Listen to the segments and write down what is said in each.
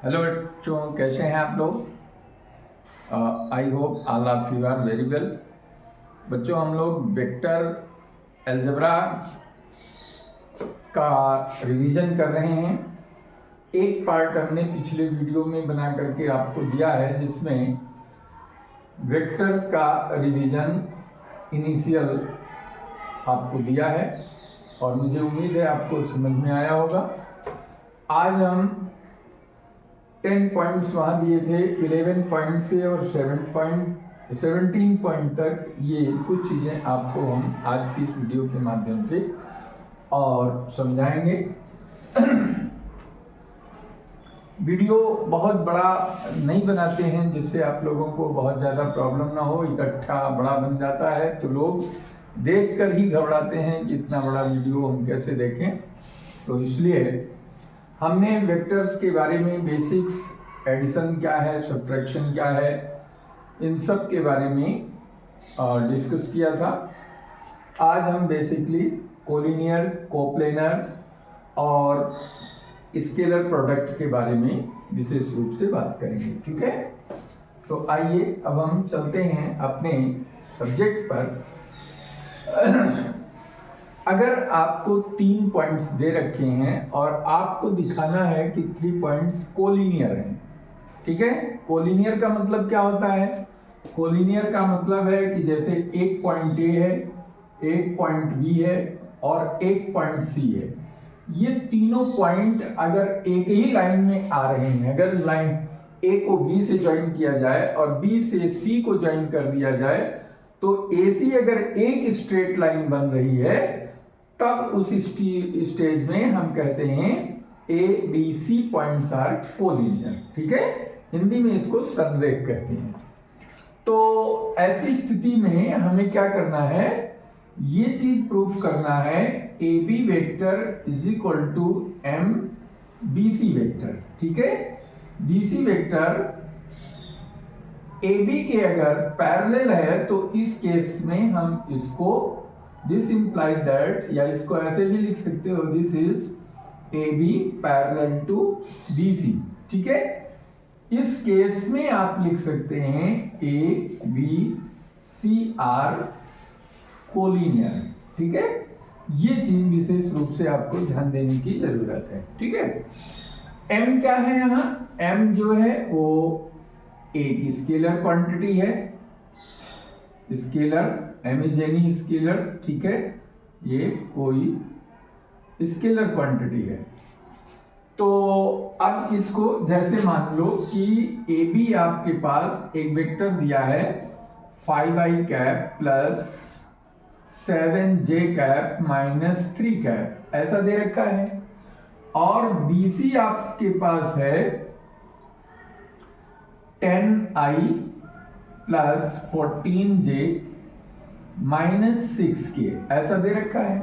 Hello बच्चों, कैसे हैं आप लोग? I hope all of you are very well. बच्चों, हम लोग वेक्टर अलजेब्रा का रिवीजन कर रहे हैं। एक पार्ट हमने पिछले वीडियो में बना करके आपको दिया है, जिसमें वेक्टर का रिवीजन इनिशियल आपको दिया है और मुझे उम्मीद है आपको समझ में आया होगा। आज हम 10 पॉइंट्स वहाँ दिए थे, 11 पॉइंट से और 17 पॉइंट तक ये कुछ चीज़ें आपको हम आज की इस वीडियो के माध्यम से और समझाएंगे। वीडियो बहुत बड़ा नहीं बनाते हैं, जिससे आप लोगों को बहुत ज़्यादा प्रॉब्लम ना हो। इकट्ठा बड़ा बन जाता है तो लोग देखकर ही घबराते हैं कि इतना बड़ा वीडियो हम कैसे देखें। तो इसलिए हमने वेक्टर्स के बारे में बेसिक्स, एडिशन क्या है, सब्ट्रैक्शन क्या है, इन सब के बारे में डिस्कस किया था। आज हम बेसिकली कोलिनियर, कोप्लेनर और स्केलर प्रोडक्ट के बारे में विशेष रूप से बात करेंगे। ठीक है, तो आइए अब हम चलते हैं अपने सब्जेक्ट पर। अगर आपको 3 पॉइंट्स दे रखे हैं और आपको दिखाना है कि 3 पॉइंट्स कोलिनियर हैं, ठीक है। कोलिनियर का मतलब क्या होता है? कोलिनियर का मतलब है कि जैसे एक पॉइंट ए है, एक पॉइंट बी है और एक पॉइंट सी है। ये तीनों पॉइंट अगर एक ही लाइन में आ रहे हैं, अगर लाइन ए को बी से ज्वाइन किया जाए और बी से सी को ज्वाइन कर दिया जाए, तो ए सी अगर एक स्ट्रेट लाइन बन रही है, तब उस स्टेज में हम कहते हैं A B C points are collinear. ठीक है, हिंदी में इसको संरेख कहते हैं। तो ऐसी स्थिति में हमें क्या करना है? ये चीज प्रूफ करना है, A B vector is equal to m B C vector. ठीक है, B C vector A B के अगर पैरेलल है तो इस केस में हम इसको दिस इंप्लाइज दैट, या इसको ऐसे भी लिख सकते हो, this is A B parallel to B C. ठीक है, इस केस में आप लिख सकते हैं A B C are collinear. ठीक है, ये चीज विशेष रूप से आपको ध्यान देने की जरूरत है। ठीक है, एम क्या है यहाँ? एम जो है वो एक स्केलर क्वांटिटी है, scalar, m is any scalar. ठीक है, ये कोई स्केलर क्वांटिटी है। तो अब इसको जैसे मान लो कि ए बी आपके पास एक वेक्टर दिया है 5i cap plus 7j cap minus 3 cap, ऐसा दे रखा है। और बी सी आपके पास है 10i plus 14j minus 6k, ऐसा दे रखा है।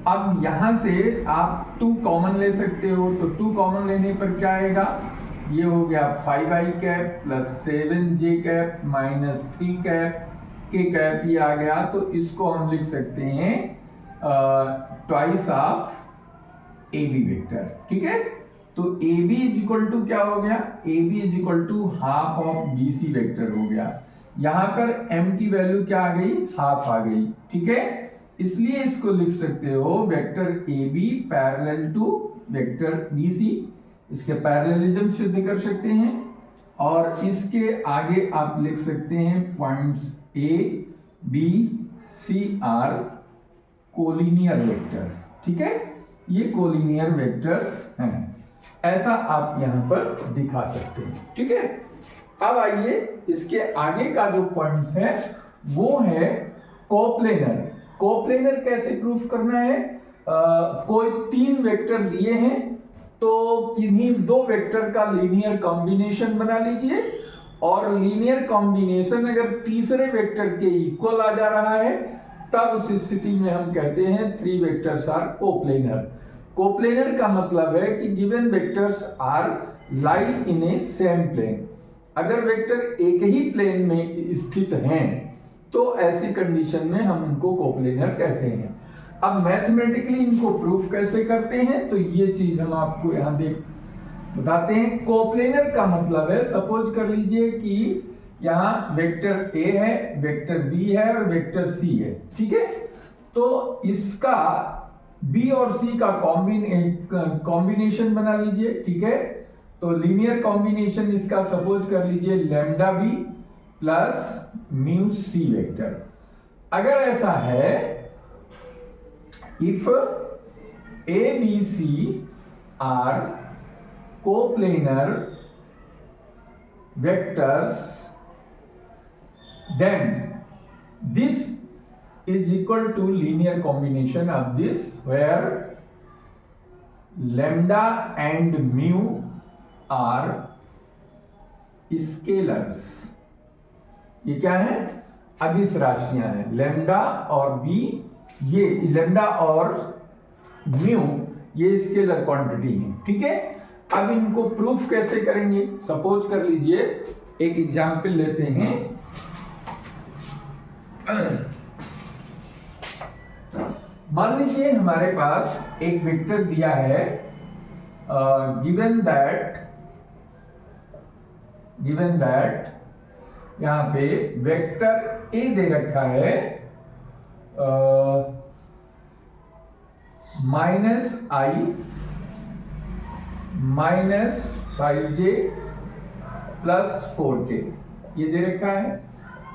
अब यहां से आप 2 कॉमन ले सकते हो, तो 2 कॉमन लेने पर क्या आएगा? ये हो गया 5i cap plus 7j cap minus 3 cap, k cap ये आ गया। तो इसको हम लिख सकते हैं twice of A B vector. ठीक है, तो A B is equal to क्या हो गया? A B is equal to half of B C vector हो गया। यहां पर m की वैल्यू क्या आ गई? हाफ आ गई। ठीक है, इसलिए इसको लिख सकते हो vector A B parallel to vector B C. इसके पैरेललिज्म सिद्ध कर सकते हैं और इसके आगे आप लिख सकते हैं points A B C are collinear vector. ठीक है, ये कोलिनियर वेक्टर्स हैं, ऐसा आप यहां पर दिखा सकते हैं। ठीक है, अब आइए इसके आगे का जो पॉइंट्स है वो है कोप्लेनर। कोप्लेनर कैसे प्रूफ करना है? कोई 3 वेक्टर दिए हैं, तो किन्हीं 2 वेक्टर का लीनियर कॉम्बिनेशन बना लीजिए, और लीनियर कॉम्बिनेशन अगर तीसरे वेक्टर के इक्वल आ जा रहा है, तब उस स्थिति में हम कहते हैं 3 वेक्टर्स आर कोप्लेनर। कोप्लेनर का मतलब है कि given vectors are lie in a same plane. अगर वेक्टर एक ही प्लेन में स्थित हैं, तो ऐसी कंडीशन में हम उनको कोप्लेनर कहते हैं। अब मैथमेटिकली इनको प्रूफ कैसे करते हैं, तो ये चीज हम आपको यहां बताते हैं। कोप्लेनर का मतलब है, सपोज कर लीजिए कि यहाँ वेक्टर ए है, वेक्टर बी है और वेक्टर सी है, ठीक है। तो इसका बी और सी का कॉम्बिनेशन बना लीजिए, ठीक है। तो लीनियर कॉम्बिनेशन इसका सपोज कर लीजिए लैम्डा बी प्लस म्यू सी वेक्टर। अगर ऐसा है, if A B C are coplanar vectors, then this is equal to linear combination of this, where lambda and mu are scalars। ये क्या है? अदिश राशियां हैं। लैम्डा और बी, ये लैम्डा और म्यू ये स्केलर क्वांटिटी है, ठीक है। अब इनको प्रूफ कैसे करेंगे? सपोज कर लीजिए एक एग्जाम्पल लेते हैं। मान लीजिए हमारे पास एक वेक्टर दिया है, गिवन दैट यहां पे वेक्टर ए दे रखा है -i -5j + 4k, ये दे रखा है।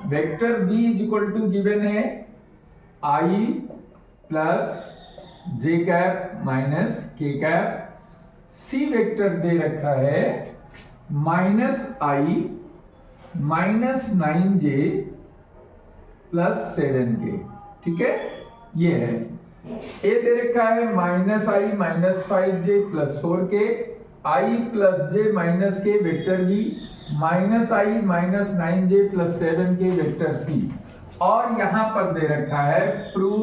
Vector b is equal to given है i + j cap -k cap. c vector दे रखा है -i -9j + 7k, ठीक है। ये है। ए दे रखा है -i -5j + 4k, i + j - k vector B, -i -9j + 7k vector C. और यहां पर दे रखा है prove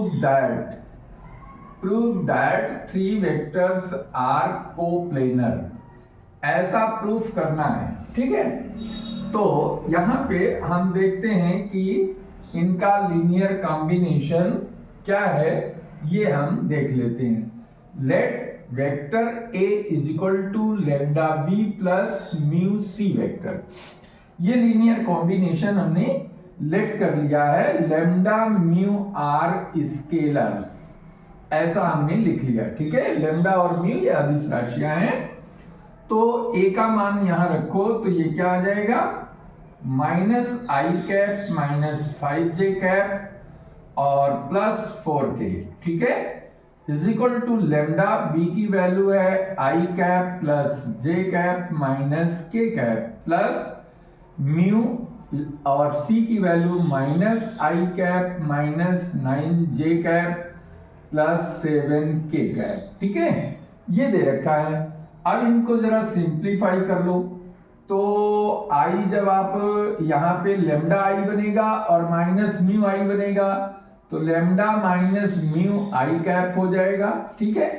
that 3 vectors are coplanar. ऐसा प्रूफ करना है, ठीक है। तो यहां पे हम देखते हैं कि इनका लीनियर कॉम्बिनेशन क्या है, ये हम देख लेते हैं। Let vector A is equal to lambda B plus mu C vector. ये लीनियर कॉम्बिनेशन हमने लेट कर लिया है। लैम्डा म्यू आर स्केलर्स, ऐसा हमने लिख लिया, ठीक है। लैम्डा और म्यू ये अदिश राशियां हैं। तो A का मान यहां रखो, तो ये क्या आ जाएगा? -i कैप -5j कैप और +4k, ठीक है, is equal to lambda B की वैल्यू है i cap plus j cap -k cap plus mu, और c की value -i cap -9j cap plus 7k cap, ठीक है। ये दे रखा है। अब इनको जरा सिंप्लीफाई कर लो। तो i जब आप यहाँ पे लैम्डा i बनेगा और माइनस म्यू i बनेगा, तो lambda minus mu i cap हो जाएगा, ठीक है।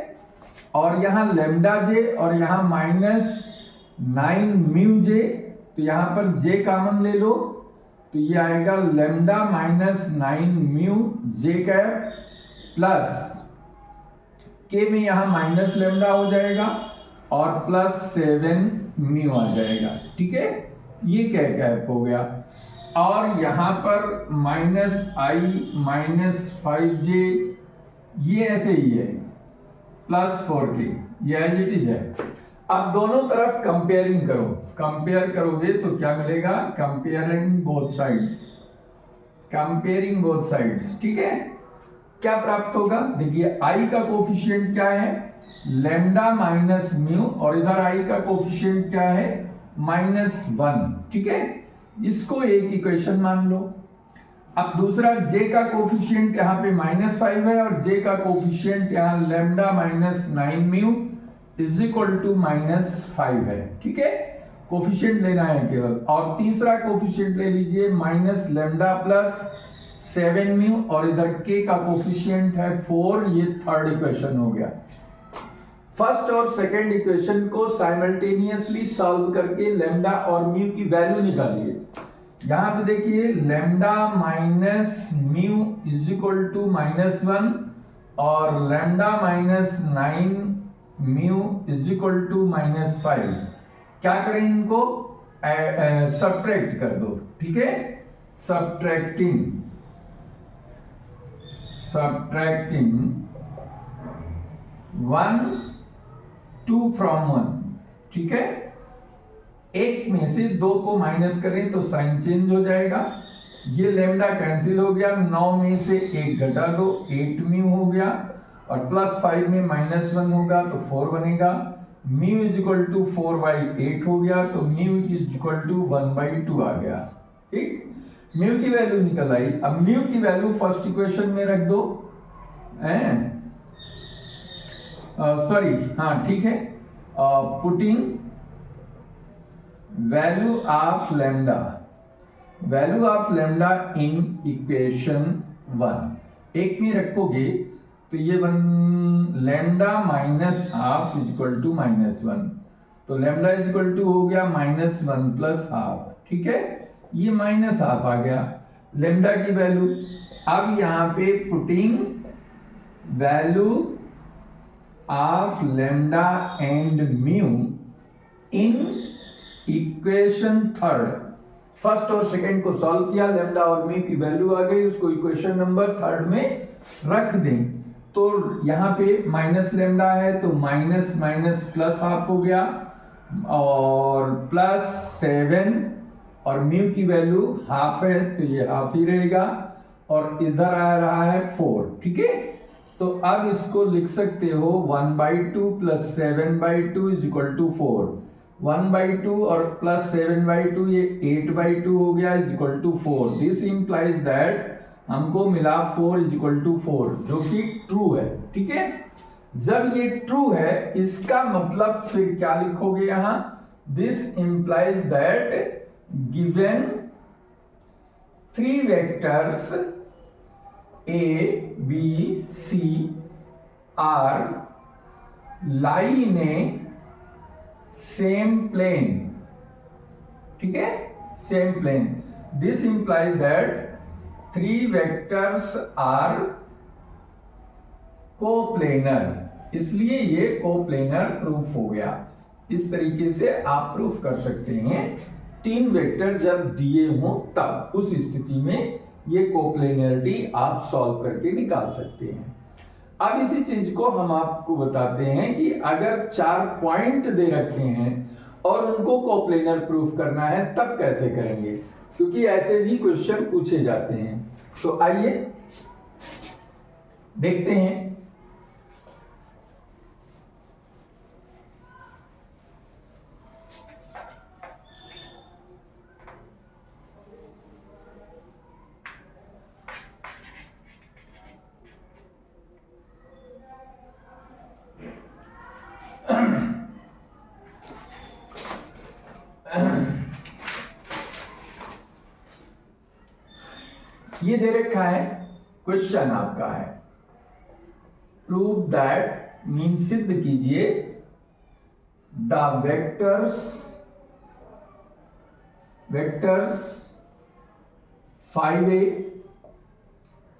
और यहाँ लैम्डा j और यहाँ -9 म्यू j, तो यहाँ पर j कॉमन ले लो, तो ये आएगा lambda -9 mu j cap plus k में यहाँ माइनस लैम्डा हो जाएगा और +7 म्यू आ जाएगा, ठीक है। ये क्या कैप हो गया। और यहाँ पर -i -5j ये ऐसे ही है, +4k, ये एज इट इज है। अब दोनों तरफ कंपेयरिंग करो। कंपेयर करोगे तो क्या मिलेगा? कंपेयरिंग बोथ साइड्स, ठीक है। क्या प्राप्त होगा? देखिए i का कोफिशिएंट क्या है? लैम्डा माइनस म्यू, और इधर i का कोफिशिएंट क्या है? -1, ठीक है। इसको एक इक्वेशन मान लो। अब दूसरा j का कोफिशिएंट यहाँ पे -5 है और j का कोफिशिएंट यहाँ lambda -9 mu is equal to -5 है, ठीक है। कोफिशिएंट लेना है केवल। और तीसरा कोफिशिएंट ले लीजिए -लैम्डा प्लस 7 म्यू, और इधर k का कोफिशिएंट है 4। ये थर्ड इक्वेशन हो गया। फर्स्ट और सेकंड इक्वेशन को साइमल्टेनियसली सॉल्व करके लैम्डा और म्यू की वैल्यू निकालिए। यहां पे देखिए lambda minus mu is equal to -1 और lambda -9 mu is equal to -5। क्या करें, इनको सब्ट्रैक्ट कर दो, ठीक है। सब्ट्रैक्टिंग 1 2 फ्रॉम 1, ठीक है। एक में से 2 को माइनस करें तो साइन चेंज हो जाएगा। ये लैम्डा कैंसिल हो गया, 9 में से 1 घटा दो, 8 म्यू हो गया, और +5 में -1 होगा तो 4 बनेगा। म्यू इज इक्वल टू 4/8 हो गया, तो म्यू इज इक्वल टू 1/2 आ गया, ठीक। म्यू की वैल्यू निकल आई। अब म्यू की वैल्यू फर्स्ट इक्वेशन में रख दो, सॉरी, हाँ ठीक है। Putting value of lambda in equation 1 एक में रखोगे तो ये lambda minus half is equal to -1, तो लैम्डा इज इक्वल टू हो गया -1 प्लस हाफ, ठीक है। ये -1/2 आ गया लैम्डा की वैल्यू। अब यहां पे putting value of lambda and mu in equation 3, first और सेकंड को सॉल्व किया, लैम्डा और म्यू की वैल्यू आ गई, उसको इक्वेशन नंबर 3 में रख दें। तो यहां पे माइनस लैम्डा है तो माइनस माइनस प्लस हाफ हो गया, और +7, और म्यू की वैल्यू हाफ है तो ये हाफ ही रहेगा, और इधर आ रहा है 4, ठीक है। तो अब इसको लिख सकते हो 1/2 + 7/2 इज इक्वल टू 4। 1/2 और +7/2 ये 8/2 हो गया is equal to 4। This implies that हमको मिला 4 इज इक्वल टू 4, जो कि ट्रू है, ठीक है। जब ये ट्रू है इसका मतलब फिर क्या लिखोगे यहां, this implies that given 3 vectors A, B, C are lie in a same plane, ठीक है, same plane. This implies that 3 vectors are coplanar, इसलिए ये कोप्लेनर प्रूफ हो गया। इस तरीके से आप प्रूफ कर सकते हैं 3 वेक्टर जब दिए हों तब, उस स्थिति में ये कोप्लेनरिटी आप सॉल्व करके निकाल सकते हैं। अब इसी चीज को हम आपको बताते हैं कि अगर 4 पॉइंट दे रखे हैं और उनको कोप्लेनर प्रूफ करना है तब कैसे करेंगे, क्योंकि ऐसे भी क्वेश्चन पूछे जाते हैं। तो आइए देखते हैं। ये दे रखा है, क्वेश्चन आपका है प्रूव दैट, मीन सिद्ध कीजिए the vectors 5a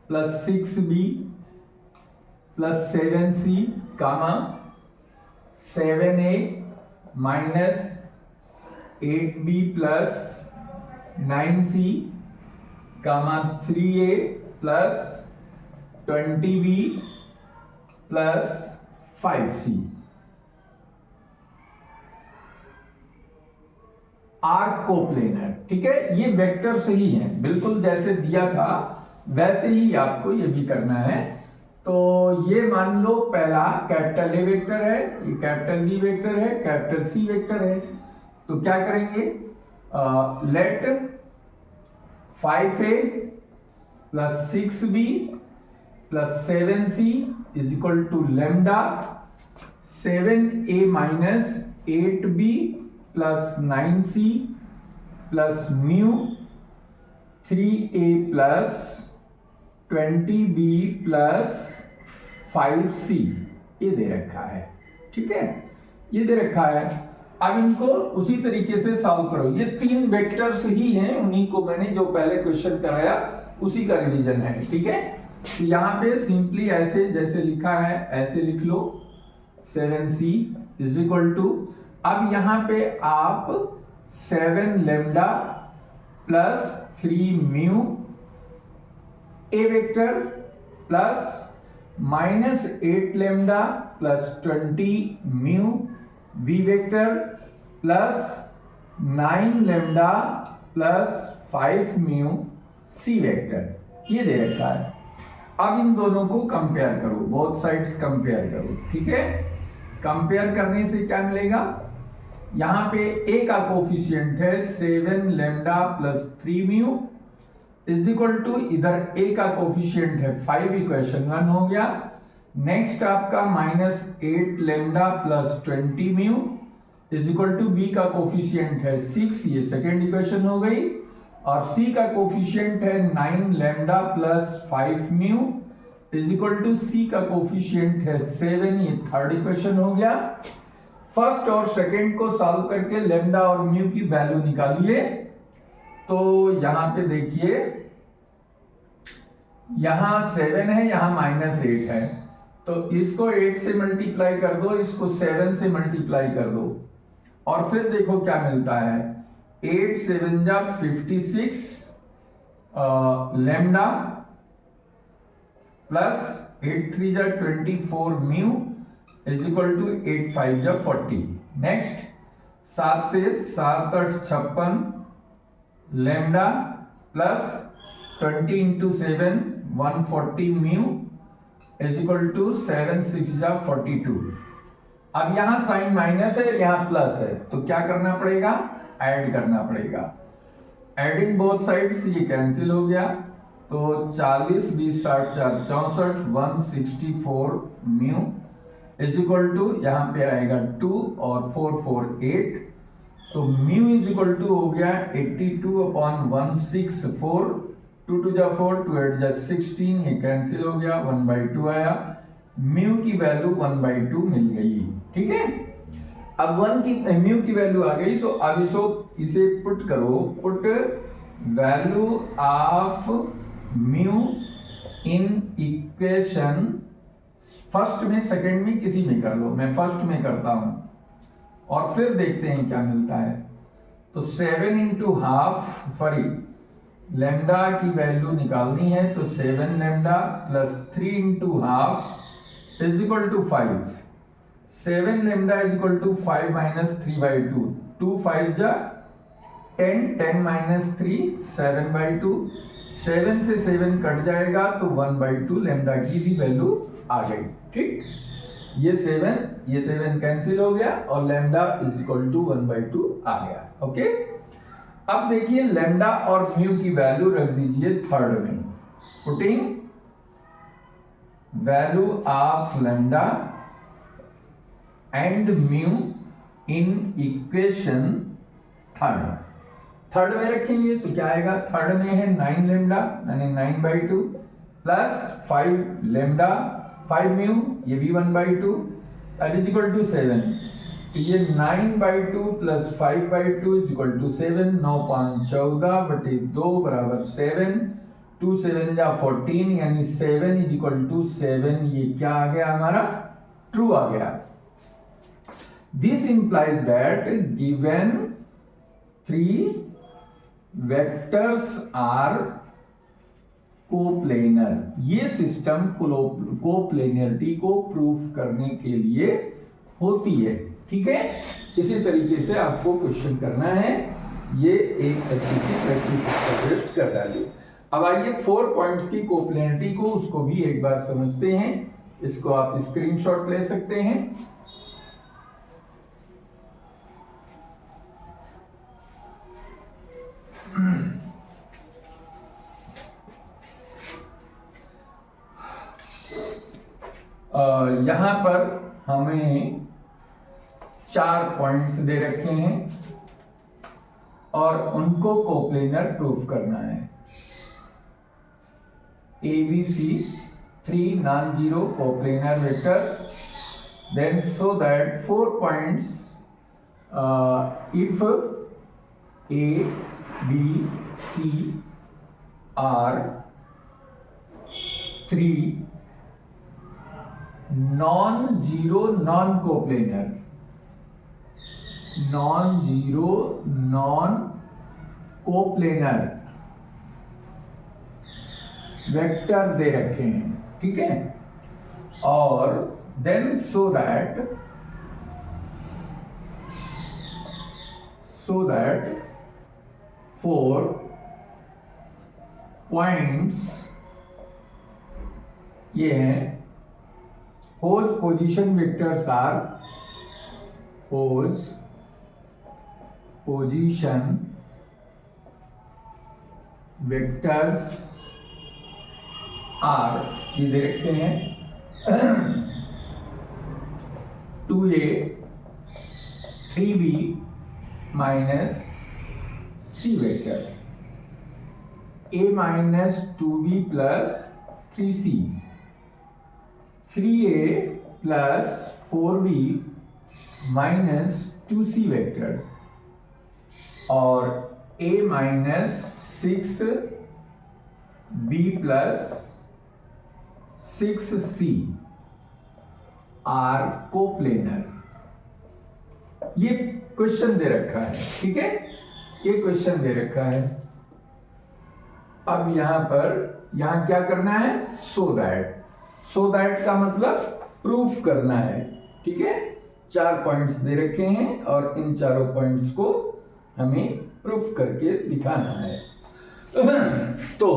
+ 6b + 7c, 7a - 8b + 9c, 3a + 20b + 5c are coplanar, ठीक है। ये वेक्टर सही है, बिल्कुल जैसे दिया था वैसे ही आपको ये भी करना है। तो ये मान लो पहला कैपिटल ए वेक्टर है, ये कैपिटल बी वेक्टर है, कैपिटल सी वेक्टर है। तो क्या करेंगे, let 5a + 6b + 7c is equal to lambda 7a - 8b + 9c + mu 3a + 20b + 5c, ये दे रखा है, ठीक है, ये दे रखा है। अब इनको उसी तरीके से सॉल्व करो। ये 3 वेक्टर्स ही हैं, उन्हीं को मैंने जो पहले क्वेश्चन कराया उसी का रिवीजन है, ठीक है। तो यहाँ पे सिंपली ऐसे जैसे लिखा है ऐसे लिख लो, 7c इज इक्वल टू अब यहां पे आप 7 lambda plus 3 mu a vector plus -8 lambda plus 20 mu b vector plus 9 lambda plus 5 mu C vector ये दे रखा है। अब इन दोनों को कंपेयर करो, बोथ साइड्स कंपेयर करो, ठीक है। कंपेयर करने से क्या मिलेगा, यहां पे ए का कोफिशिएंट है 7 lambda plus 3 mu is equal to, इधर ए का कोफिशिएंट है 5, इक्वेशन 1 हो गया। नेक्स्ट आपका -8 lambda plus 20 mu is equal to B का कोफिशिएंट है 6, ये सेकेंड इक्वेशन हो गई। और सी का कोफिशिएंट है 9 lambda plus 5 mu is equal to c का कोफिशिएंट है 7, ये थर्ड इक्वेशन हो गया। फर्स्ट और सेकेंड को सॉल्व करके लेमडा और म्यू की वैल्यू निकालिए। तो यहां पे देखिए, यहां 7 है, यहां -8 है, तो इसको 8 से मल्टीप्लाई कर दो, इसको 7 से मल्टीप्लाई कर दो, और फिर देखो क्या मिलता है। 8 7 जा 56 लेमडा प्लस 8 3 जा 24 म्यू इज इक्वल टू 8 5 जा 40। नेक्स्ट 7 से 7 8 56 lambda plus 20 into 7 140 mu is equal to 7 6 जा 42। अब यहां साइन माइनस है, यहां प्लस है, तो क्या करना पड़ेगा, ऐड करना पड़ेगा। एडिंग बोथ साइड्स, ये कैंसिल हो गया, तो 40 20 60 4 64 164 म्यू इज इक्वल टू, यहां पे आएगा 2 और 4 4 8, तो म्यू इज इक्वल टू हो गया 82/164, 2 2 जा 4 2 8 जा 16, ये कैंसिल हो गया, 1/2 आया। म्यू की वैल्यू 1/2 मिल गई, ठीक है। अब 1 की म्यू की वैल्यू आ गई, तो अब इसे पुट करो, put value of mu in equation, first में सेकंड में किसी में कर लो, मैं फर्स्ट में करता हूं और फिर देखते हैं क्या मिलता है। तो 7 इंटू हाफ, सॉरी लेमडा की वैल्यू निकालनी है, तो 7 lambda plus 3 into half is equal to 5। 7 lambda is equal to 5 minus 3/2, 2 5 जा 10, 10 माइनस 3 7/2, 7 से 7 कट जाएगा, तो 1/2 लेमडा की भी वैल्यू आ गई, ठीक। ये 7 कैंसिल हो गया और लेमडा इज इक्वल टू 1/2 आ गया, ओके। अब देखिए लेमडा और म्यू की वैल्यू रख दीजिए थर्ड में, putting value of lambda and mu in equation third में रखेंगे, तो क्या आएगा, थर्ड में है 9 लेमडा यानी 9/2 प्लस 5 लेमडा 5 म्यू, ये भी 1/2 इज इक्वल टू 7, तो ये 9/2 प्लस 5/2 इज इक्वल टू 7, 9 5 14/2 बराबर 7, 2 7 जा 14 यानी 7 इज इक्वल टू 7, ये क्या आ गया हमारा, ट्रू आ गया। This implies that given 3 vectors are coplanar. ये सिस्टम कोप्लेनरिटी को प्रूफ करने के लिए होती है, ठीक है। इसी तरीके से आपको क्वेश्चन करना है, ये एक अच्छी सी प्रैक्टिस कर डालिए। अब आइए 4 पॉइंट्स की कोप्लेनरिटी को उसको भी एक बार समझते हैं। इसको आप स्क्रीनशॉट ले सकते हैं। यहां पर हमें 4 पॉइंट्स दे रखे हैं और उनको कोप्लेनर प्रूफ करना है। ABC 3 non-zero coplanar vectors, then so that 4 points if A, B, C are 3 non-zero non-coplanar, non zero non coplanar vector दे रखे हैं, ठीक है। और देन सो दैट 4 पॉइंट्स ये हैं, whose position vectors are whose position vectors are ये दे रखते हैं 2a 3b minus c vector, a minus 2b plus 3c, 3a plus 4b minus 2c vector, और a minus 6b plus 6c are coplanar. ये question दे रखा है, ठीक है, ये क्वेश्चन दे रखा है। अब यहां क्या करना है, सो दैट का मतलब प्रूफ करना है, ठीक है। 4 पॉइंट्स दे रखे हैं और इन चारों पॉइंट्स को हमें प्रूफ करके दिखाना है। तो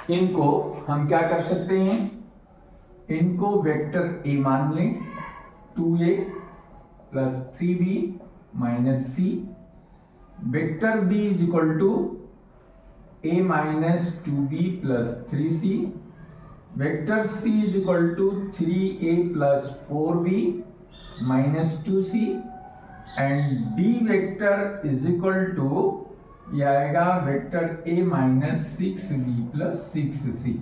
इनको हम क्या कर सकते हैं, इनको वेक्टर a मान लें, 2a plus 3b minus c, vector b is equal to a minus 2b plus 3c, vector c is equal to 3a plus 4b minus 2c, and d vector is equal to ये आएगा vector a minus 6b plus 6c।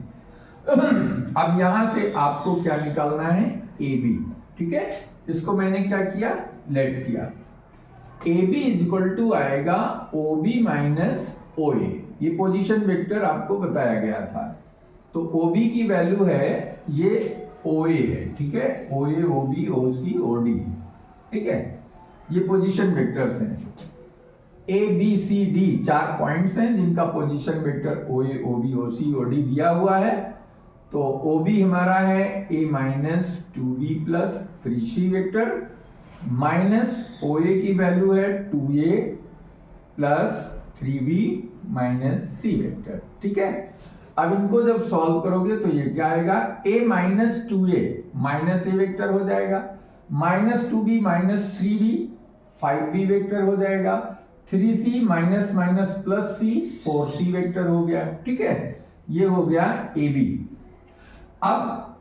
अब यहां से आपको क्या निकालना है, AB, ठीक है। इसको मैंने क्या किया, लेट किया। AB इज इक्वल टू आएगा OB माइनस OA, ये पोजीशन वेक्टर आपको बताया गया था। तो OB की वैल्यू है ये OA है, ठीक है, OA OB OC OD, ठीक है, ये पोजीशन वेक्टर्स हैं। A B C D 4 points हैं जिनका position vector OA OB OC OD दिया हुआ है। तो OB हमारा है A minus 2B plus 3C vector, minus OA की वैल्यू है 2A plus 3B minus C vector, ठीक है। अब इनको जब सॉल्व करोगे तो ये क्या आएगा, A minus 2A minus A vector हो जाएगा, minus 2B minus 3B 5B vector हो जाएगा, 3c minus minus plus c 4c vector हो गया, ठीक है। ये हो गया AB। अब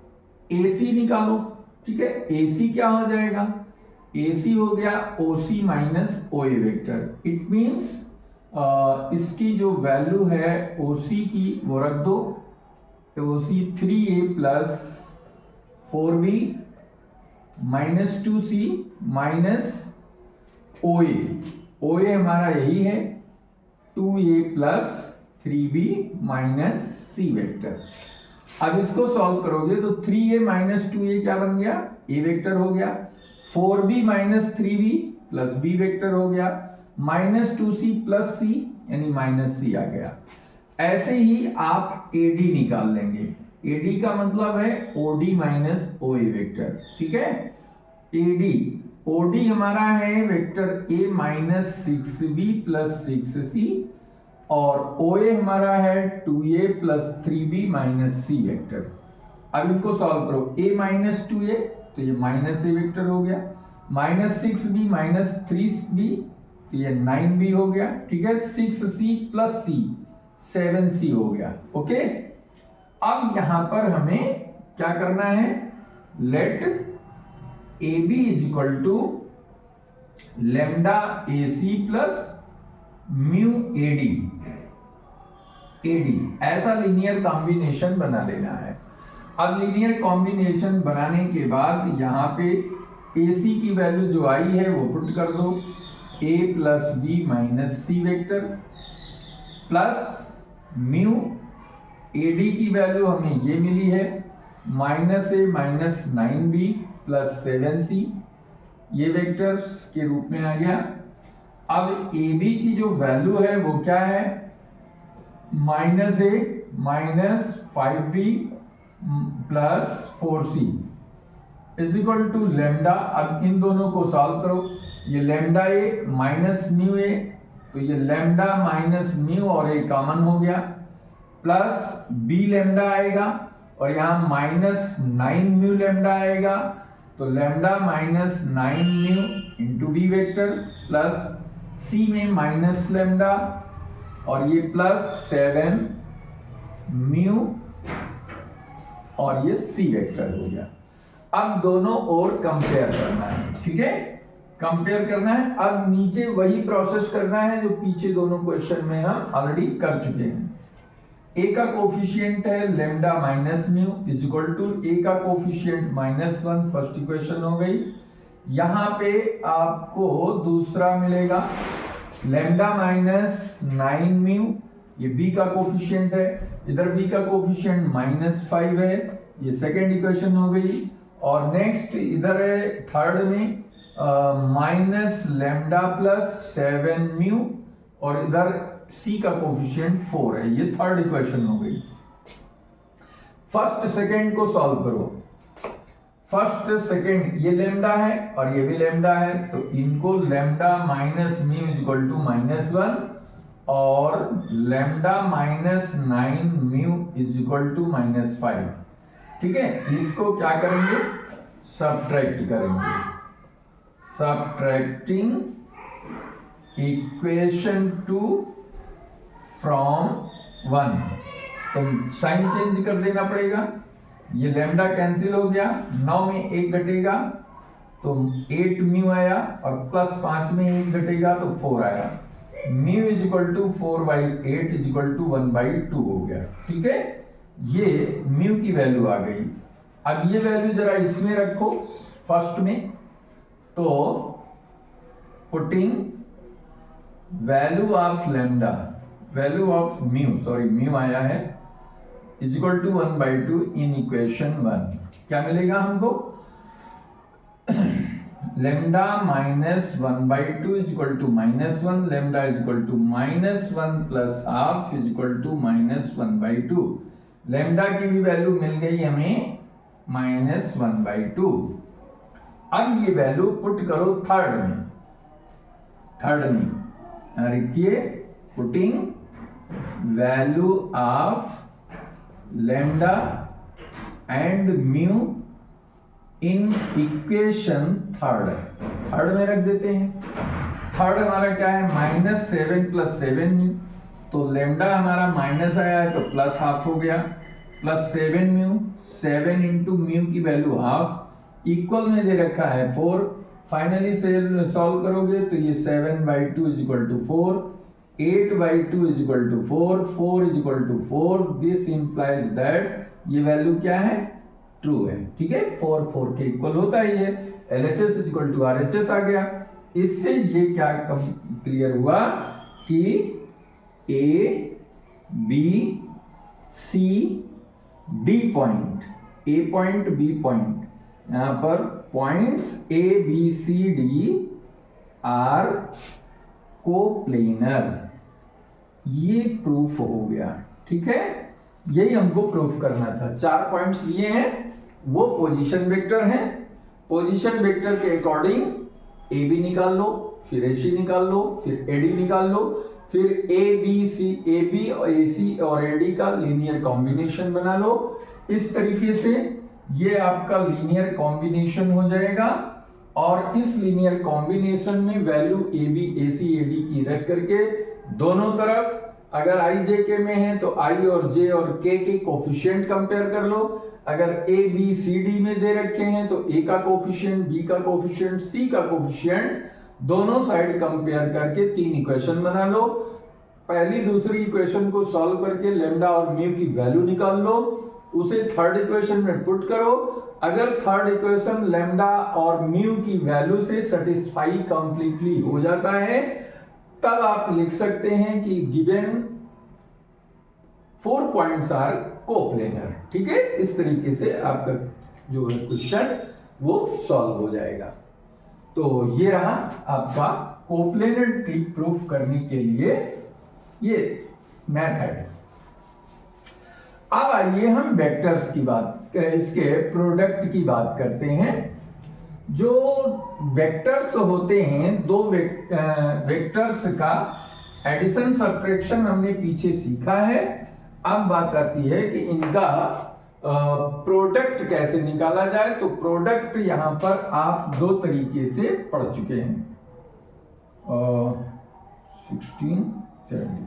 AC निकालो, ठीक है। AC क्या हो जाएगा, AC हो गया OC minus OA vector. It means इसकी जो वैल्यू है OC की वो रख दो, OC 3A plus 4B minus 2C minus OA हमारा यही है 2A plus 3B minus C vector. अब इसको सॉल्व करोगे तो 3A माइनस 2A क्या बन गया, A वेक्टर हो गया, 4B minus 3B plus B vector हो गया, माइनस 2C प्लस C यानी माइनस C आ गया। ऐसे ही आप AD निकाल लेंगे, AD का मतलब है OD माइनस OA वेक्टर, ठीक है। OD हमारा है vector A minus 6B plus 6C, और OA हमारा है 2A plus 3B minus C vector. अब इनको सॉल्व करो, A माइनस 2A तो ये माइनस A वेक्टर हो गया, माइनस 6B माइनस 3B तो ये 9B हो गया, ठीक है। 6C प्लस C 7C हो गया, ओके। अब यहां पर हमें क्या करना है, let AB is equal to lambda AC plus mu AD ऐसा लीनियर कॉम्बिनेशन बना लेना है। अब लीनियर कॉम्बिनेशन बनाने के बाद यहाँ पे AC की वैल्यू जो आई है वो पुट कर दो, A plus B minus C vector plus mu AD की वैल्यू हमें ये मिली है -a minus 9b plus 7c, ये वेक्टर्स के रूप में आ गया। अब ab की जो वैल्यू है वो क्या है, -a minus 5b plus 4c is equal to lambda. अब इन दोनों को सॉल्व करो, ये lambda A minus mu A, तो ये लेमडा माइनस म्यू और ए कॉमन हो गया, प्लस बी लेमडा आएगा और यहाँ माइनस 9 म्यू लेमडा आएगा, तो lambda minus 9 mu into b vector plus c में माइनस लेमडा और ये प्लस 7 म्यू और ये सी वेक्टर हो गया। अब दोनों ओर कंपेयर करना है, ठीक है, कंपेयर करना है। अब नीचे वही प्रोसेस करना है जो पीछे दोनों क्वेश्चन में हम ऑलरेडी कर चुके हैं। ए का कोफिशिएंट है lambda minus mu is equal to a का कोफिशिएंट -1, फर्स्ट इक्वेशन हो गई। यहां पे आपको दूसरा मिलेगा लेमडा माइनस 9 म्यू, ये बी का कोफिशिएंट है, इधर बी का कोफिशिएंट -5 है, ये सेकेंड इक्वेशन हो गई। और नेक्स्ट इधर है थर्ड में माइनस लेमडा प्लस 7 म्यू और इधर सी का कोफिशिएंट 4 है, ये थर्ड इक्वेशन हो गई। फर्स्ट सेकेंड को सॉल्व करो, फर्स्ट सेकेंड ये लेमडा है और ये भी लेमडा है, तो इनको lambda minus mu is equal to -1 और lambda minus 9 mu is equal to -5, ठीक है। इसको क्या करेंगे, सबट्रैक्ट करेंगे, सबट्रैक्टिंग इक्वेशन 2 फ्रॉम 1, तो साइन चेंज कर देना पड़ेगा। ये लेमडा कैंसिल हो गया, 9 में 1 घटेगा तो 8 म्यू आया और प्लस 5 में 1 घटेगा तो 4 आया। Mu is equal to 4/8 is equal to 1/2 हो गया, ठीक है। ये म्यू की वैल्यू आ गई। अब ये वैल्यू जरा इसमें रखो फर्स्ट में, तो putting value of lambda, value of mu, sorry mu आया है, is equal to 1/2 in equation 1, क्या मिलेगा हमको, lambda minus 1/2 is equal to -1, lambda is equal to -1 plus half is equal to -1/2। Lambda की भी वैल्यू मिल गई हमें -1/2। अब ये वैल्यू पुट करो थर्ड में, थर्ड में लिखिए putting value of lambda and mu in equation third, third में रख देते हैं। थर्ड हमारा क्या है, -7 प्लस 7 म्यू, तो लेमडा हमारा माइनस आया है तो प्लस हाफ हो गया, प्लस 7 म्यू, 7 इंटू म्यू की वैल्यू हाफ, इक्वल में दे रखा है 4, फाइनली सॉल्व करोगे तो ये 7/2 is equal to 4, 8/2 is equal to 4, 4 is equal to 4, this implies that ये वैल्यू क्या है, ट्रू है, ठीक है। 4 4 के इक्वल होता ही है, LHS is equal to RHS आ गया। इससे ये क्या क्लियर हुआ कि A, B, C, D point, A point, B point, यहां पर points A, B, C, D are coplanar, ये प्रूफ हो गया, ठीक है। यही हमको प्रूफ करना था। 4 पॉइंट्स दिए हैं, वो पोजीशन वेक्टर हैं। पोजीशन वेक्टर के अकॉर्डिंग ए बी निकाल लो, फिर ए सी निकाल लो, फिर ए डी निकाल लो, फिर ए बी सी, ए बी और ए सी और ए डी का लीनियर कॉम्बिनेशन बना लो। इस तरीके से ये आपका लीनियर कॉम्बिनेशन हो जाएगा और इस लीनियर कॉम्बिनेशन में value A B, A C, A D की रख करके दोनों तरफ अगर आई जे के में है तो आई और जे और के कोफिशिएंट कंपेयर कर लो। अगर ए बी सी डी में दे रखे हैं तो ए का कोफिशिएंट, बी का कोफिशिएंट, सी का कोफिशिएंट, दोनों साइड कंपेयर करके 3 इक्वेशन बना लो। पहली दूसरी इक्वेशन को सॉल्व करके लेमडा और म्यू की वैल्यू निकाल लो, उसे थर्ड इक्वेशन में पुट करो। अगर थर्ड इक्वेशन लेमडा और म्यू की वैल्यू से सेटिस्फाई कंप्लीटली हो जाता है तब आप लिख सकते हैं कि गिवन 4 पॉइंट्स आर कोप्लेनर। ठीक है, इस तरीके से आपका जो है क्वेश्चन वो सॉल्व हो जाएगा। तो ये रहा आपका कोप्लेनर ट्री प्रूफ करने के लिए ये मेथड। अब आइए हम वेक्टर्स की बात, इसके प्रोडक्ट की बात करते हैं। जो वेक्टर्स होते हैं, दो वेक्टर्स का एडिशन सब्ट्रैक्शन हमने पीछे सीखा है। अब बात आती है कि इनका प्रोडक्ट कैसे निकाला जाए। तो प्रोडक्ट यहां पर आप दो तरीके से पढ़ चुके हैं। 16, 17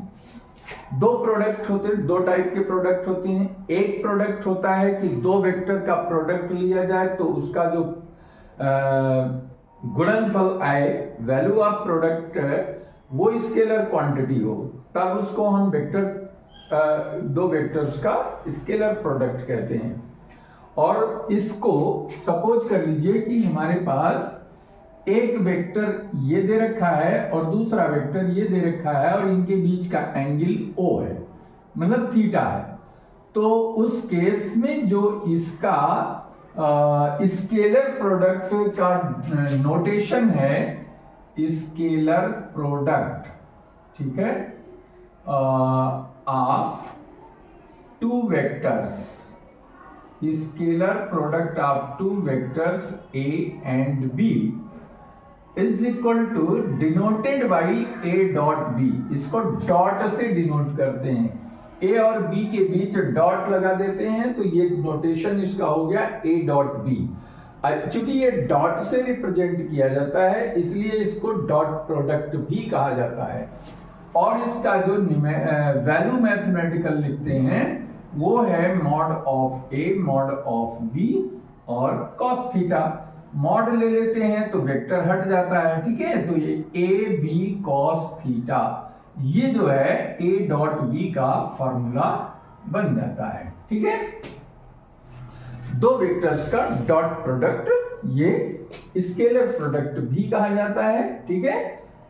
दो प्रोडक्ट होते हैं, दो टाइप के प्रोडक्ट होते हैं। एक प्रोडक्ट होता है कि दो वेक्टर का प्रोडक्ट लिया जाए तो उसका जो गुणनफल आए, वैल्यू ऑफ प्रोडक्ट, वो स्केलर क्वांटिटी हो, तब उसको हम वेक्टर दो वेक्टर्स का स्केलर प्रोडक्ट कहते हैं। और इसको सपोज कर लीजिए कि हमारे पास एक वेक्टर ये दे रखा है और दूसरा वेक्टर ये दे रखा है और इनके बीच का एंगल O है, मतलब थीटा है। तो उस केस में जो इसका स्केलर प्रोडक्ट का नोटेशन है स्केलर प्रोडक्ट, ठीक है, of two vectors, scalar product of two vectors A and B is equal to denoted by A dot B। इसको डॉट से डिनोट करते हैं, A और B के बीच डॉट लगा देते हैं, तो ये नोटेशन इसका हो गया A डॉट B। चूंकि ये डॉट से रिप्रेजेंट किया जाता है इसलिए इसको डॉट प्रोडक्ट भी कहा जाता है। और इसका जो वैल्यू मैथमेटिकल लिखते हैं वो है mod of A mod of B और कॉस थीटा। मॉड ले लेते हैं तो वेक्टर हट जाता है, ठीक है, तो ये A B कॉस थीटा, ये जो है A डॉट B का फॉर्मूला बन जाता है। ठीक है, दो वेक्टर्स का डॉट प्रोडक्ट ये स्केलर प्रोडक्ट भी कहा जाता है। ठीक है,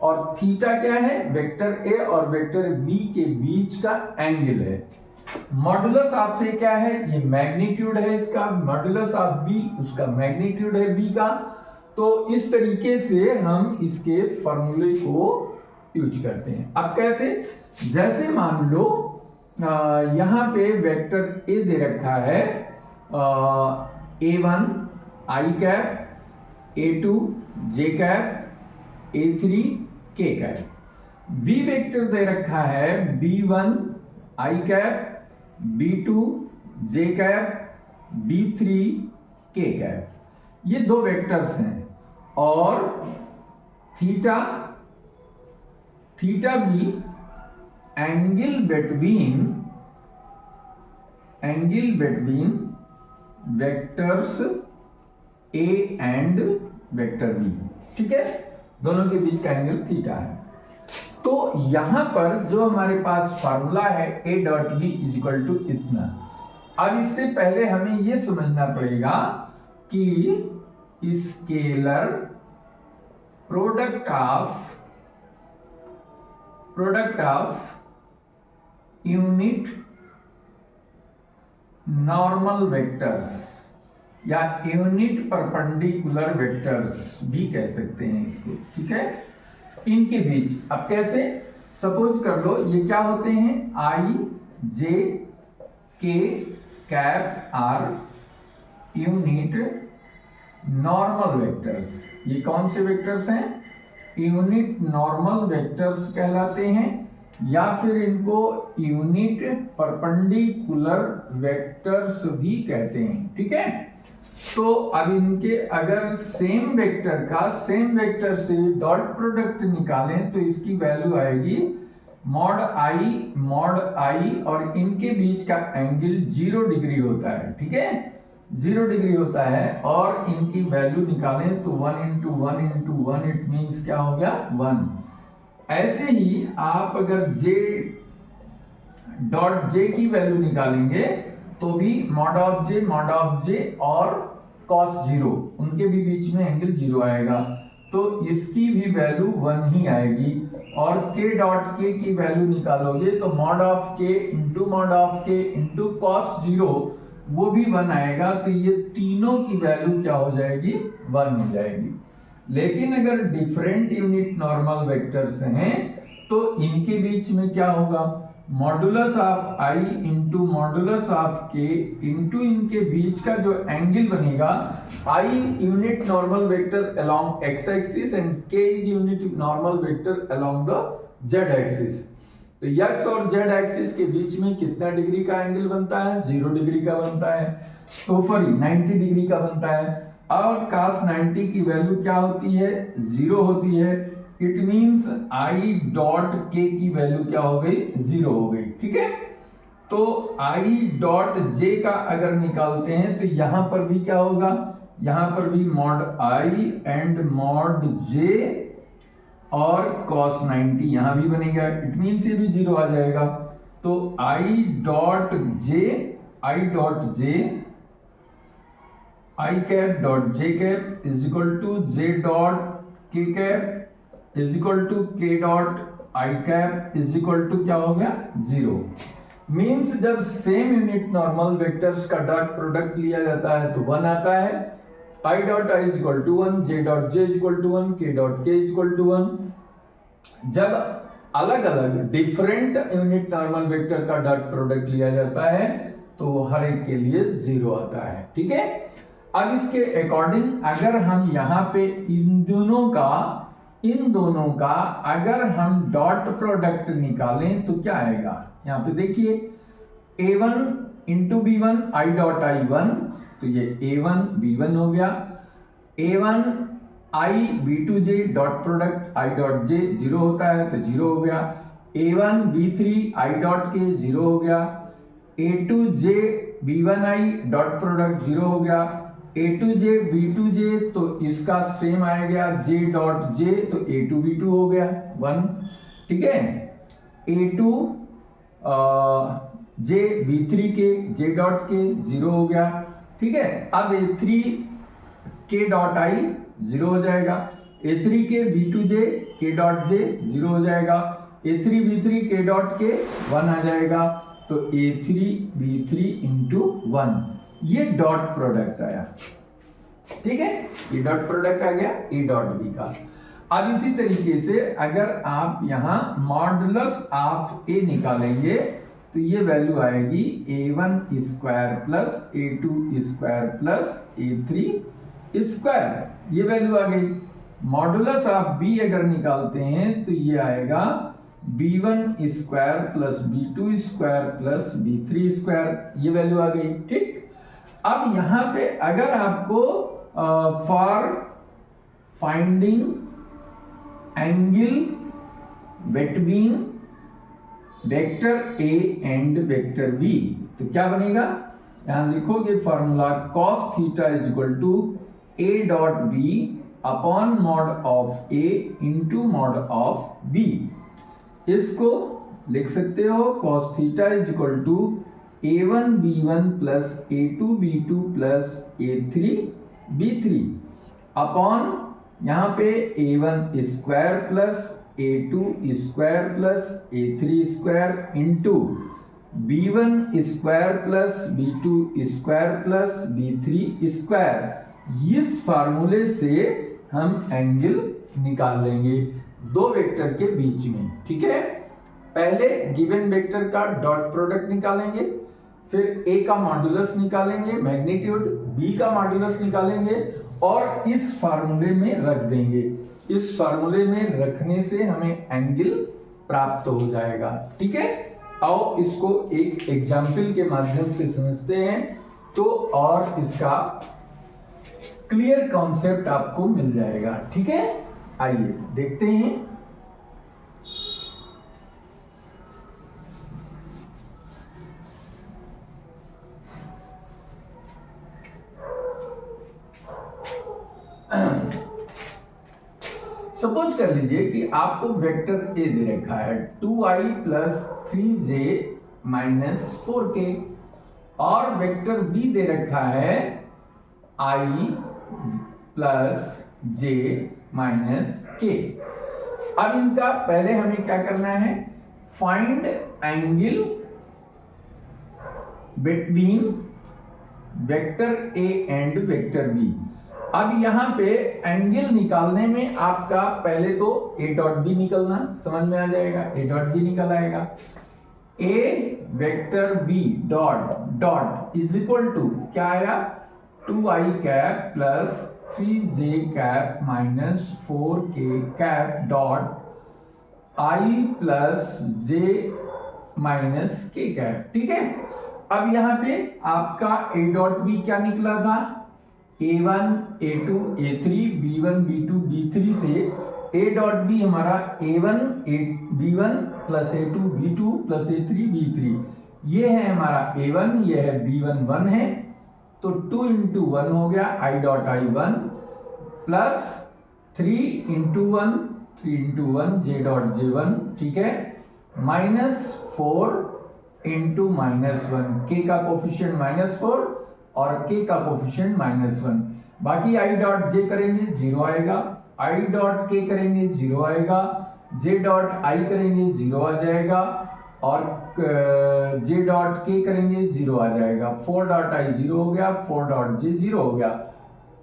और थीटा क्या है, वेक्टर A और वेक्टर B के बीच का एंगल है। मॉडुलस ऑफ A क्या है, ये मैग्नीट्यूड है इसका, मॉडुलस ऑफ B उसका मैग्नीट्यूड है B का। तो इस तरीके से हम इसके फॉर्मूले को यूज करते हैं। अब कैसे, जैसे मान लो यहां पे वेक्टर A दे रखा है A1 I cap, A2 J cap, A3 K cap. B vector दे रखा है B1 I cap, B2 J cap, B3 K cap. ये दो वेक्टर्स हैं और थीटा भी angle between vectors A and vector B, ठीक है, दोनों के बीच का एंगल थीटा है। तो यहां पर जो हमारे पास फार्मूला है A dot B is equal to इतना। अब इससे पहले हमें यह समझना पड़ेगा कि scalar product of unit normal vectors या यूनिट परपेंडिकुलर वेक्टर्स भी कह सकते हैं इसको, ठीक है, इनके बीच। अब कैसे, सपोज कर लो ये क्या होते हैं, I J K cap are unit normal vectors. ये कौन से वेक्टर्स हैं, यूनिट नॉर्मल वेक्टर्स कहलाते हैं, या फिर इनको यूनिट परपेंडिकुलर वेक्टर्स भी कहते हैं। ठीक है, तो अब इनके अगर सेम वेक्टर से डॉट प्रोडक्ट निकालें तो इसकी वैल्यू आएगी मॉड आई और इनके बीच का एंगल 0 डिग्री होता है। ठीक है, 0 डिग्री होता है और इनकी वैल्यू निकालें तो 1 इंटू 1 इंटू 1 इट मीन्स क्या हो गया 1। ऐसे ही आप अगर डॉट जे की वैल्यू निकालेंगे तो भी मॉड ऑफ जे और कॉस 0 उनके भी बीच में एंगल 0 आएगा, तो इसकी भी वैल्यू 1 ही आएगी। और k डॉट k की वैल्यू निकालोगे तो mod of k into mod of k into cos 0 वो भी 1 आएगा। तो ये तीनों की वैल्यू क्या हो जाएगी, 1 हो जाएगी। लेकिन अगर डिफरेंट यूनिट नॉर्मल वेक्टर्स हैं तो इनके बीच में क्या होगा, modulus of i into modulus of k into इनके बीच का जो एंगल बनेगा, i unit normal vector along x axis and k is unit normal vector along the z axis. तो x और z एक्सिस के बीच में कितना डिग्री का एंगल बनता है, 0 डिग्री का बनता है, तो सॉरी 90 डिग्री का बनता है। और cos 90 की वैल्यू क्या होती है, 0 होती है। It means i dot k की वैल्यू क्या हो गई, 0 हो गई। ठीक है, तो i डॉट j का अगर निकालते हैं तो यहां पर भी क्या होगा, यहां पर भी mod i and mod j और cos 90 यहां भी बनेगा। इट मींस ये भी 0 आ जाएगा। तो i dot j i cap dot j cap is equal to j dot k cap is equal to k dot i cap is equal to क्या हो गया, 0। मींस जब सेम यूनिट नॉर्मल वेक्टर्स का dot product लिया जाता है तो 1 आता है। i dot i is equal to 1, j dot j is equal to 1, k dot k is equal to 1। जब अलग अलग डिफरेंट यूनिट नॉर्मल वेक्टर का डॉट प्रोडक्ट लिया जाता है तो हर एक के लिए 0 आता है। ठीक है, अब इसके अकॉर्डिंग अगर हम यहाँ पे इन दोनों का अगर हम डॉट प्रोडक्ट निकालें तो क्या आएगा, यहाँ पे देखिए a1 into b1 i dot i1, तो ये a1 b1 हो गया। a1 i b2j dot product i dot j 0 होता है तो 0 हो गया। a1 b3 i dot k 0 हो गया। a2j b1i डॉट प्रोडक्ट 0 हो गया। a2j b2j तो इसका सेम आएगा j डॉट j, तो a2 b2 हो गया 1। ठीक है, a2 j b3 के j डॉट के 0 हो गया। ठीक है, अब a3 k डॉट i 0 हो जाएगा। a3 के b2j k डॉट j 0 हो जाएगा। a3 b3 k डॉट के 1 आ जाएगा। तो a3 b3 इंटू 1 ये डॉट प्रोडक्ट आया। ठीक है, ये डॉट प्रोडक्ट आ गया a डॉट b का। अब इसी तरीके से अगर आप यहां मॉडुलस ऑफ a निकालेंगे तो ये वैल्यू आएगी a1 square plus a2 square plus a3 square, ये वैल्यू आ गई। मॉडुलस ऑफ b अगर निकालते हैं तो ये आएगा b1 square plus b2 square plus b3 square, ये वैल्यू आ गई। ठीक, अब यहां पे अगर आपको for finding angle between vector a and vector b तो क्या बनेगा, यहां लिखोगे formula cos theta is equal to a dot b upon mod of a into mod of b। इसको लिख सकते हो cos theta is equal to a1 b1 plus a2 b2 plus a3 b3 upon यहाँ पे a1 square plus a2 square plus a3 square into b1 square plus b2 square plus b3 square. इस फार्मूले से हम angle निकाल लेंगे दो vector के बीच में। ठीक है, पहले गिवन वेक्टर का डॉट प्रोडक्ट निकालेंगे, फिर a का मॉडुलस निकालेंगे मैग्नीट्यूड, b का मॉडुलस निकालेंगे और इस फार्मूले में रख देंगे। इस फार्मूले में रखने से हमें एंगल प्राप्त हो जाएगा। ठीक है, आओ इसको एक एग्जाम्पल के माध्यम से समझते हैं तो और इसका क्लियर कॉन्सेप्ट आपको मिल जाएगा। ठीक है, आइए देखते हैं। सपोज कर लीजिए कि आपको वेक्टर ए दे रखा है 2i plus 3j minus 4k और वेक्टर बी दे रखा है i plus j minus k। अब इनका पहले हमें क्या करना है, find angle between vector A and vector B. अब यहां पे एंगल निकालने में आपका पहले तो ए डॉट बी निकलना समझ में आ जाएगा, ए डॉट बी निकल आएगा। A vector b dot dot is equal to क्या आया, 2i cap plus 3j cap minus 4k cap dot i plus j minus k cap. ठीक है, अब यहां पे आपका ए डॉट बी क्या निकला था, a1 a2 a3 b1 b2 b3 से a डॉट बी हमारा a1 b1 plus a2 b2 plus a3 b3, ये है हमारा a1, ये है b1 1 है, तो 2 इंटू 1 हो गया i dot i1 plus 3 into 1 3 into 1 j dot j1, ठीक है, माइनस 4 इंटू -1, k का कोफिशिएंट -4 और k का कोफिशिएंट -1, बाकी i डॉट j करेंगे 0 आएगा, i डॉट k करेंगे 0 आएगा, j डॉट i करेंगे 0 आ जाएगा और j डॉट k करेंगे 0 आ जाएगा, 4 डॉट i 0 हो गया, 4 डॉट j 0 हो गया,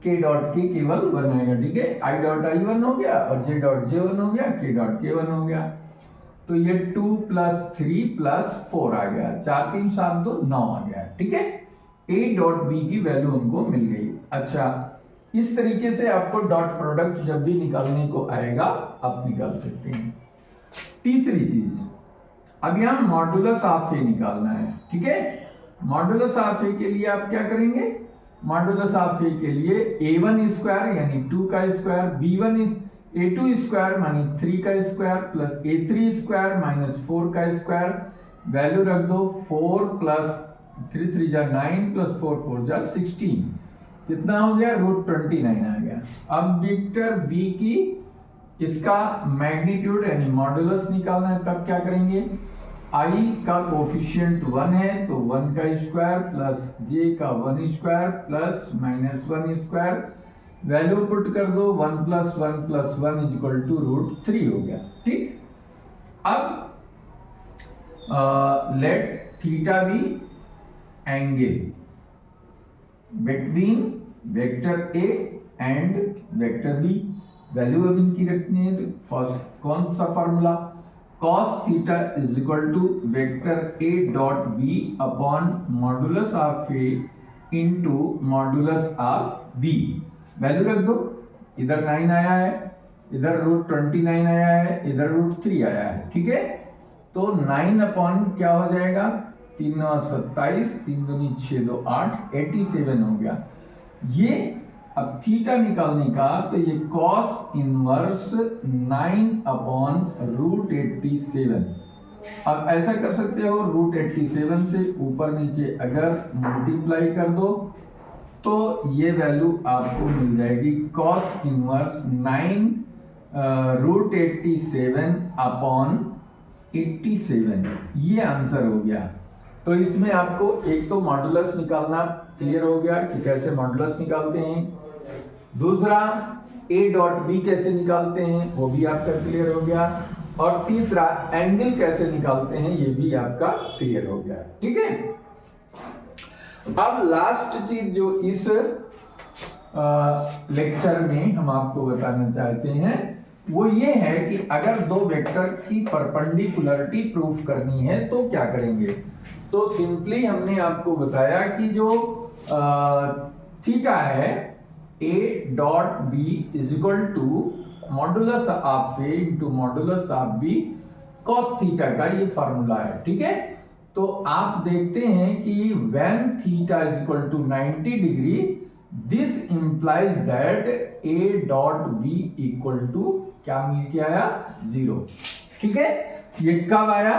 k डॉट k केवल 1 आएगा। ठीक है, i डॉट i 1 हो गया और j डॉट j 1 हो गया, k डॉट k 1 हो गया, तो ये 2 प्लस 3 प्लस 4 आ गया, 4 3 7 2 9 आ गया। ठीक है, a डॉट b की वैल्यू हमको मिल गई। अच्छा, इस तरीके से आपको डॉट प्रोडक्ट जब भी निकालने को आएगा आप निकाल सकते हैं। तीसरी चीज, अब यहां मॉडुलस ऑफ ए निकालना है। ठीक है, मॉडुलस ऑफ ए के लिए आप क्या करेंगे, मॉडुलस ऑफ ए के लिए a1 स्क्वायर यानी 2 का स्क्वायर, b1 a2 स्क्वायर मानी 3 का square plus a3 square minus 4 का स्क्वायर, वैल्यू रख दो 4 प्लस 3 3 जा 9 प्लस 4 4 जा 16, कितना हो गया, √29 आ गया। अब वेक्टर b की इसका मैग्नीट्यूड यानी मॉडुलस निकालना है, तब क्या करेंगे, i का कोफिशिएंट 1 है तो 1 का स्क्वायर प्लस j का 1 square plus -1 square, value put कर दो 1 plus 1 plus 1 is equal to √3 हो गया। ठीक, अब let theta B angle between vector A and vector B, value अब इनकी रखनी है, तो फर्स्ट कौन सा formula, cos theta is equal to vector A dot B upon modulus of A into modulus of B, value रख दो, इधर 9 आया है, इधर √29 आया है, इधर √3 आया है। ठीक है, तो 9 अपॉन क्या हो जाएगा, 3 9 27, 3 दूनी 6 2 8, 87 हो गया। ये अब थीटा निकालने का, तो ये cos इनवर्स 9 अपॉन √87, अब ऐसा कर सकते हो √87 से ऊपर नीचे अगर मल्टीप्लाई कर दो तो ये वैल्यू आपको मिल जाएगी cos इनवर्स 9 √87 अपॉन 87, ये आंसर हो गया। तो इसमें आपको एक तो मॉडुलस निकालना क्लियर हो गया कि कैसे मॉडुलस निकालते हैं, दूसरा a डॉट बी कैसे निकालते हैं वो भी आपका क्लियर हो गया, और तीसरा एंगल कैसे निकालते हैं ये भी आपका क्लियर हो गया। ठीक है, अब लास्ट चीज जो इस लेक्चर में हम आपको बताना चाहते हैं वो ये है कि अगर दो वेक्टर की परपेंडिकुलरिटी प्रूफ करनी है तो क्या करेंगे। तो सिंपली हमने आपको बताया कि जो थीटा है a dot b is equal to modulus of a into modulus of b cos theta का ये फॉर्मूला है। ठीक है, तो आप देखते हैं कि when theta is equal to 90 degree this implies that a dot b equal to क्या मिल के आया 0। ठीक है, ये कब आया,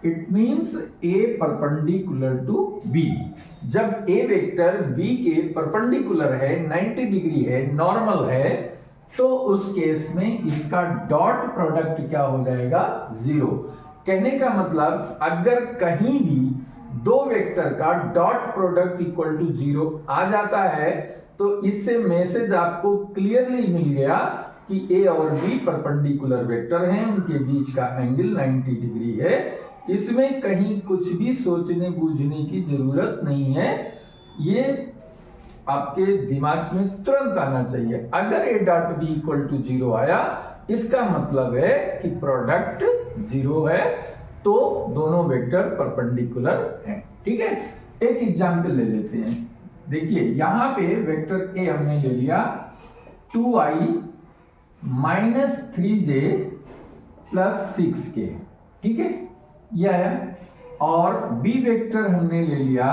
it means a perpendicular to b, जब a वेक्टर b के परपेंडिकुलर है 90 डिग्री है नॉर्मल है तो उस केस में इसका डॉट प्रोडक्ट क्या हो जाएगा 0। कहने का मतलब अगर कहीं भी दो वेक्टर का डॉट प्रोडक्ट इक्वल टू 0 आ जाता है तो इससे मैसेज आपको क्लियरली मिल गया कि ए और बी परपेंडिकुलर वेक्टर हैं, उनके बीच का एंगल 90 डिग्री है। इसमें कहीं कुछ भी सोचने बूझने की जरूरत नहीं है, ये आपके दिमाग में तुरंत आना चाहिए। अगर A dot B equal to 0 आया, इसका मतलब है कि प्रोडक्ट 0 है, तो दोनों वेक्टर परपेंडिकुलर हैं। ठीक है, एक एग्जांपल ले लेते हैं। देखिए यहां पे वेक्टर ए हमने ले लिया 2i minus 3j plus 6k, ठीक है, यह आया। और बी वेक्टर हमने ले लिया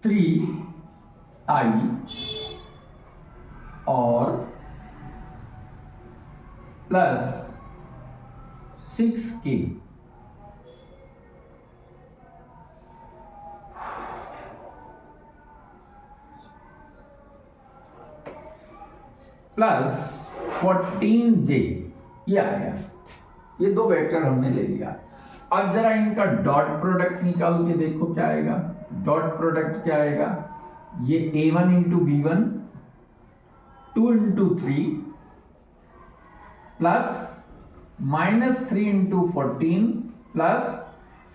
3i और प्लस 6k। प्लस 14j, ये आया। ये दो वेक्टर हमने ले लिया। अब जरा इनका डॉट प्रोडक्ट निकाल के देखो क्या आएगा। डॉट प्रोडक्ट क्या आएगा, ये a1 into b1, 2 into 3 plus minus 3 into 14 plus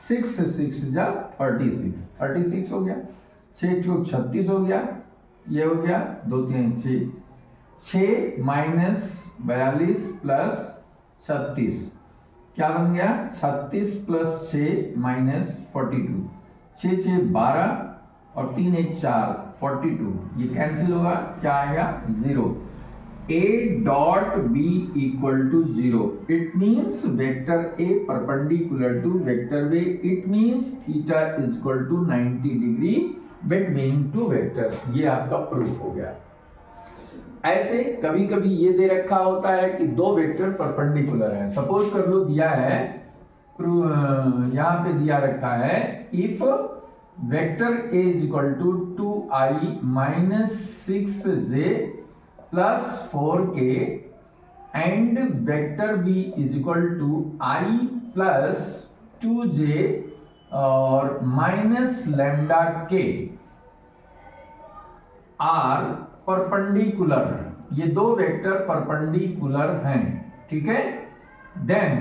6 जा 36 हो गया, 6 36 हो गया, ये हो गया 2 3 6 माइनस 42 प्लस 36, क्या बन गया 36 प्लस 6 माइनस 42, 6 6 12 और 3 1 4 42, ये कैंसिल होगा, क्या आएगा 0। A dot B equal to 0. It means vector A perpendicular to vector B. It means theta is equal to 90 degree between two vectors. ये आपका प्रूफ हो गया। ऐसे कभी कभी ये दे रखा होता है कि दो वेक्टर परपेंडिकुलर हैं। सपोज कर लो दिया है, यहाँ पे दिया रखा है if vector A is equal to 2i minus 6j plus 4k and vector B is equal to I plus 2j और minus lambda k are perpendicular. ये दो वेक्टर परपेंडिकुलर हैं, ठीक है। Then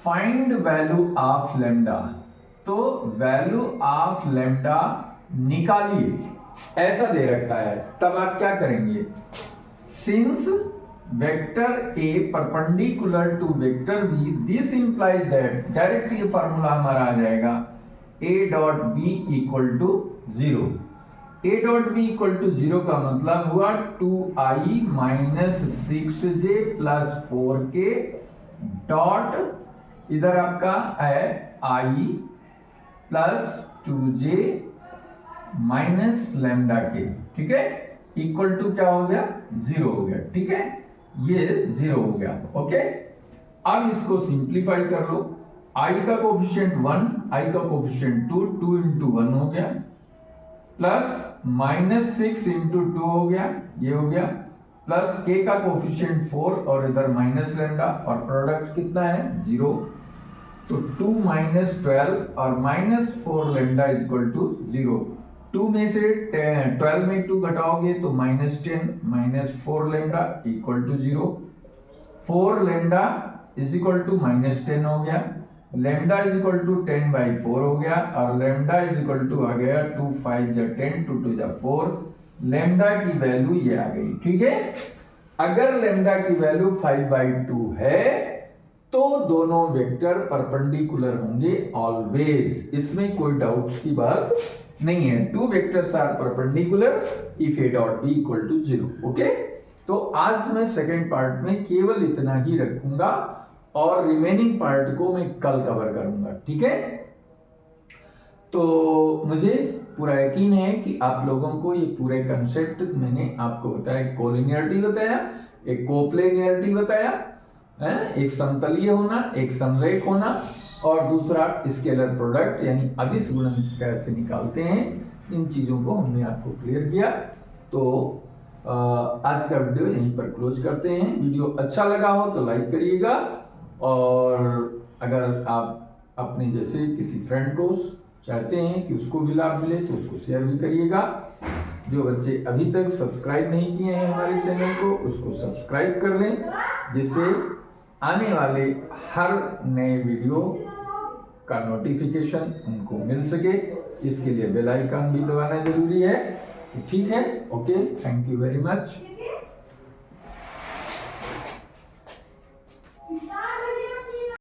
find value of lambda, तो value of lambda निकालिए, ऐसा दे रखा है। तब आप क्या करेंगे, since vector A perpendicular to vector B, this implies that, direct ये फॉर्मूला हमारा आ जाएगा A dot B equal to 0। A dot B equal to 0 का मतलब हुआ 2i minus 6j plus 4k dot इधर आपका है i plus 2j minus lambda के, ठीक है, इक्वल टू क्या हो गया 0 हो गया, ठीक है, ये 0 हो गया। ओके, अब इसको सिंप्लीफाई कर लो। i का कोफिशिएंट 1, i का कोफिशिएंट 2, 2 इंटू 1 हो गया, प्लस माइनस 6 इंटू 2 हो गया, ये हो गया, प्लस k का कोफिशिएंट 4 और इधर माइनस लैम्डा और प्रोडक्ट कितना है 0, तो 2 माइनस 12 और minus 4 lambda is equal to 0। 2 में से 12 में 2 घटाओगे तो minus 10 minus 4 lambda equal to 0, 4 lambda is equal to minus 10 हो गया, लैम्डा इज इक्वल टू 10/4 हो गया, और लैम्डा इज इक्वल टू आ गया 2 5 जा 10, 2 2 जा 4, लैम्डा की वैल्यू ये आ गई, ठीक है। अगर लैम्डा की वैल्यू 5/2 है तो दोनों वेक्टर परपेंडिकुलर होंगे ऑलवेज, इसमें कोई डाउट की बात नहीं है। Two vectors are perpendicular if A dot B equal to 0। Okay, तो आज मैं सेकेंड पार्ट में केवल इतना ही रखूंगा और रिमेनिंग पार्ट को मैं कल कवर करूंगा, ठीक है। तो मुझे पूरा यकीन है कि आप लोगों को ये पूरे कंसेप्ट मैंने आपको बताया, कोलिनियरिटी बताया, एक कोप्लेनियरिटी बताया, एक समतलीय होना, एक समरेख होना, और दूसरा स्केलर प्रोडक्ट यानी अदिश गुणन कैसे निकालते हैं, इन चीजों को हमने आपको क्लियर किया। तो आज का वीडियो यहीं पर क्लोज करते हैं। वीडियो अच्छा लगा हो तो लाइक करिएगा, और अगर आप अपने जैसे किसी फ्रेंड को चाहते हैं कि उसको भी लाभ मिले तो उसको शेयर भी करिएगा। जो बच्चे अभी तक सब्सक्राइब नहीं किए हैं हमारे चैनल को, उसको सब्सक्राइब कर लें, जिससे आने वाले हर नए वीडियो का नोटिफिकेशन उनको मिल सके। इसके लिए बेल आइकन भी दबाना जरूरी है। तो ठीक है, okay, thank you very much.